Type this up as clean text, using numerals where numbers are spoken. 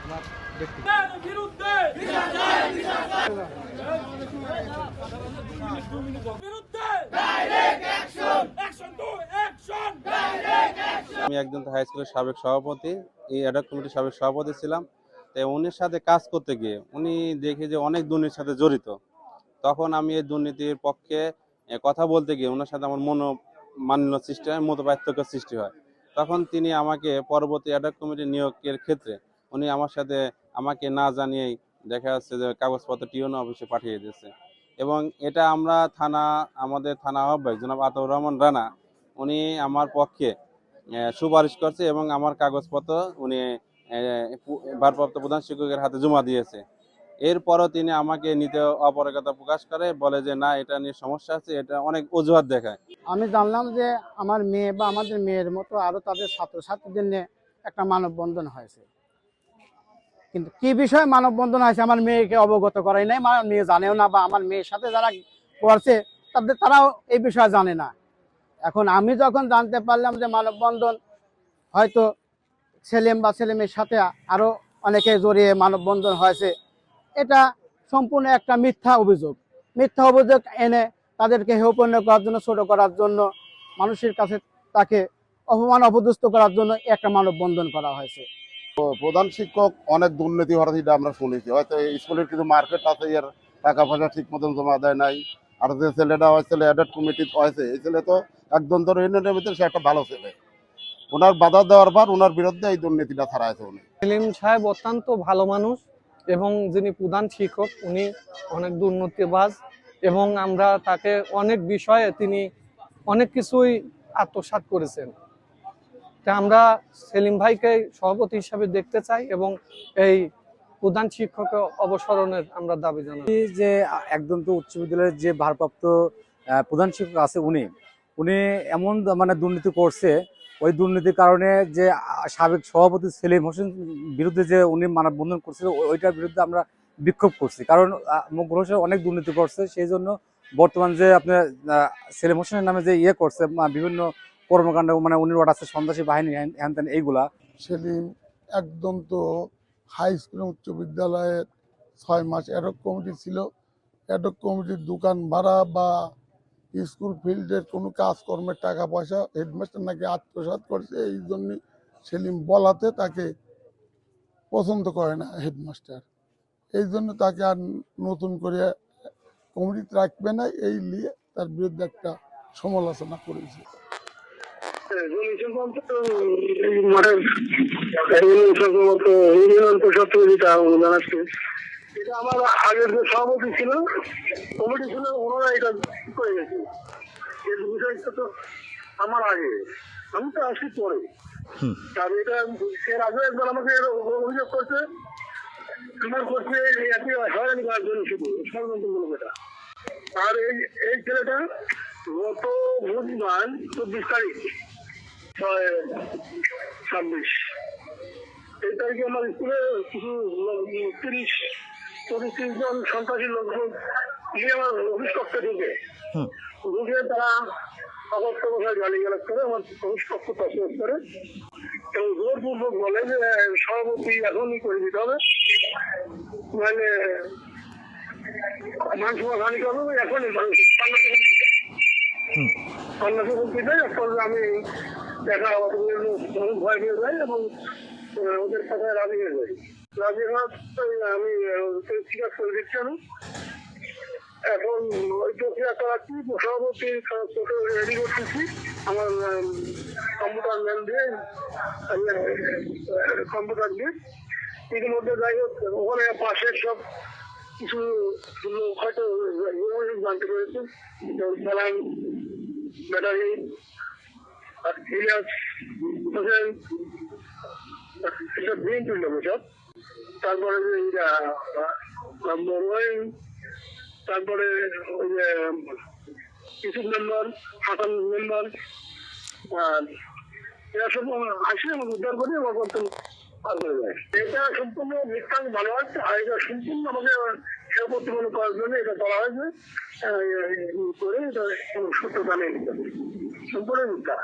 আমি একজন হাই স্কুলের সাবেক সভাপতি, এই অ্যাডহক কমিটির সাবেক সভাপতি ছিলাম। তাই উনির সাথে কাজ করতে গিয়ে উনি দেখি যে অনেক দুর্নীতির সাথে জড়িত। তখন আমি এই দুর্নীতির পক্ষে কথা বলতে গিয়ে ওনার সাথে আমার মনোমালিন্য সৃষ্টি হয়, মতপার্থক্য সৃষ্টি হয়। তখন তিনি আমাকে পরবর্তী অ্যাডহক কমিটি নিয়োগের ক্ষেত্রে উনি আমার সাথে আমাকে না জানিয়েই দেখা যাচ্ছে যে কাগজপত্র টিউন অফিসে পাঠিয়ে দিয়েছে। এবং এটা আমরা আমাদের থানা আহ্বায়ক জনাব আতাউর রহমান রানা উনি আমার পক্ষে সুপারিশ করছে এবং আমার কাগজপত্র উনি ভারপ্রাপ্ত প্রধান শিক্ষকের হাতে জমা দিয়েছে। এরপরও তিনি আমাকে নিতে অপারগতা প্রকাশ করে, বলে যে না, এটা নিয়ে সমস্যা আছে, এটা অনেক অজুহাত দেখায়। আমি জানলাম যে আমার মেয়ে বা আমাদের মেয়ের মতো আরো তাদের ছাত্রছাত্রীদের নিয়ে একটা মানববন্ধন হয়েছে, কিন্তু কি বিষয়ে মানববন্ধন হয়েছে আমার মেয়েকে অবগত করাই নাই। আমার মেয়ে জানেও না, বা আমার মেয়ের সাথে যারা করছে তারাও এই বিষয়ে জানে না। এখন আমি যখন জানতে পারলাম যে মানববন্ধন হয়তো সেলিম বা সেলিমের সাথে আরো অনেকে জড়িয়ে মানববন্ধন হয়েছে, এটা সম্পূর্ণ একটা মিথ্যা অভিযোগ এনে তাদেরকে হেয়পূর্ণ করার জন্য, ছোট করার জন্য, মানুষের কাছে তাকে অপমান অপদস্থ করার জন্য একটা মানববন্ধন করা হয়েছে। প্রধান শিক্ষক অনেক দুর্নীতি হওয়ার এটা আমরা শুনেছি। হয়তো স্কুলের কিছু মার্কেট আছে, এর টাকা পয়সা ঠিক মতন জমা দেয় নাই। আর যে ছেলেটা হয়েছে অ্যাডহক কমিটি হয়েছে, এই ছেলে তো একদম ধরে ইউনিয়নের ভিতরে সে একটা ভালো ছেলে। ওনার বাধা দেওয়ার পর ওনার বিরুদ্ধে এই দুর্নীতিটা ছাড়াইছে উনি। সেলিম সাহেব অত্যন্ত ভালো মানুষ এবং যিনি প্রধান শিক্ষক উনি অনেক দুর্নীতিবাজ, এবং আমরা তাকে অনেক বিষয়ে তিনি অনেক কিছুই আত্মসাৎ করেছেন। তা আমরা সেলিম ভাইকে সভাপতি হিসাবে দেখতে চাই এবং এই প্রধান শিক্ষক অবসরণের আমরা দাবি জানাই। যে একদম তো উচ্চ বিদ্যালয়ের যে ভারপ্রাপ্ত প্রধান শিক্ষক আছে উনি এমন মানে দুর্নীতি করছে, ওই দুর্নীতির কারণে যে সাবেক সভাপতি সেলিম হোসেন বিরুদ্ধে যে উনি মানববন্ধন করছিল, ওইটার বিরুদ্ধে আমরা বিক্ষোভ করছি। কারণ মকবুল হোসেন অনেক দুর্নীতি করছে, সেই জন্য বর্তমান যে আপনার সেলিম হোসেনের নামে যে করছে বিভিন্ন কর্মকাণ্ড, মানে উনি আছে সন্ত্রাসী বাহিনী হ্যান ত্যান এইগুলা। সেলিম একদম তো হাই স্কুল উচ্চ বিদ্যালয়ের 6 মাস অ্যাডহক কমিটি ছিল। অ্যাডহক কমিটির দোকান ভাড়া বা স্কুল ফিল্ডের কোনো কাজকর্মের টাকা পয়সা হেডমাস্টার নাকি আত্মসাৎ করছে। এই জন্য সেলিম বলাতে তাকে পছন্দ করে না হেডমাস্টার, এই জন্য তাকে আর নতুন করে কমিটিতে রাখবে না, এই নিয়ে তার বিরুদ্ধে একটা সমালোচনা করেছে। এটা আমার আগের যে সভাপতি ছিল, কমিটি ছিল, ওনারা এটা করে গেছে। এই বিষয়টা তো আমার আগে, আমি তো আসি পরে। আর এটা এর আগে একবার আমাকে অভিযোগ করছে, আমার করছে হয়রানি করার জন্য, শুধু ষড়যন্ত্রমূলক এটা। আর এই ছেলেটা গত বুধবার 24 তারিখ 6/26 এই তারিখে আমার স্কুলে কিছু 30-35 জন সন্ত্রাসী লোক নিয়ে আমার অফিস কক্ষে ঢুকে তারা অগত্য বসায় গালিগালাজ করে আমার অফিস কক্ষ তছনছ করে এবং জোরপূর্বক বলে যে সভাপতি এখনই করে দিতে হবে, মানে মানুষ হানি করবে এখনই সন্ন্যাসী বলতে চাই। আমি দেখা ভয় পেয়ে যাই এবং ওদের কথায় রাজি হয়ে যাই। রাজি হওয়ার আমি স্বীকার করে দিচ্ছি। আমি এখন ওই প্রক্রিয়া করাচ্ছি, সভাপতি রেডি করতেছি আমার কম্পিউটার ম্যান দিয়ে, কম্পিউটার দিয়ে। ইতিমধ্যে যাই হোক ওখানে পাশের সব কিছু লোক হয়তো জানতে পেরেছে, সালাম ব্যাটারি ইলিয়াস হোসেন এসব বিএনপি লোক সব। তারপরে তারপরে ওই যে ইউসুফ মেম্বার, হাসান মেম্বার, আর এরা সব আসে আমাকে উদ্ধার করে আমার বর্তমান পার করে যায়। এটা সম্পূর্ণ মিথ্যা ভালো হচ্ছে, আর এটা সম্পূর্ণ আমাকে প্রতিপন্ন করার জন্য এটা করা হয়েছে করে, এটা সত্যতা নেই, সম্পূর্ণ মিথ্যা।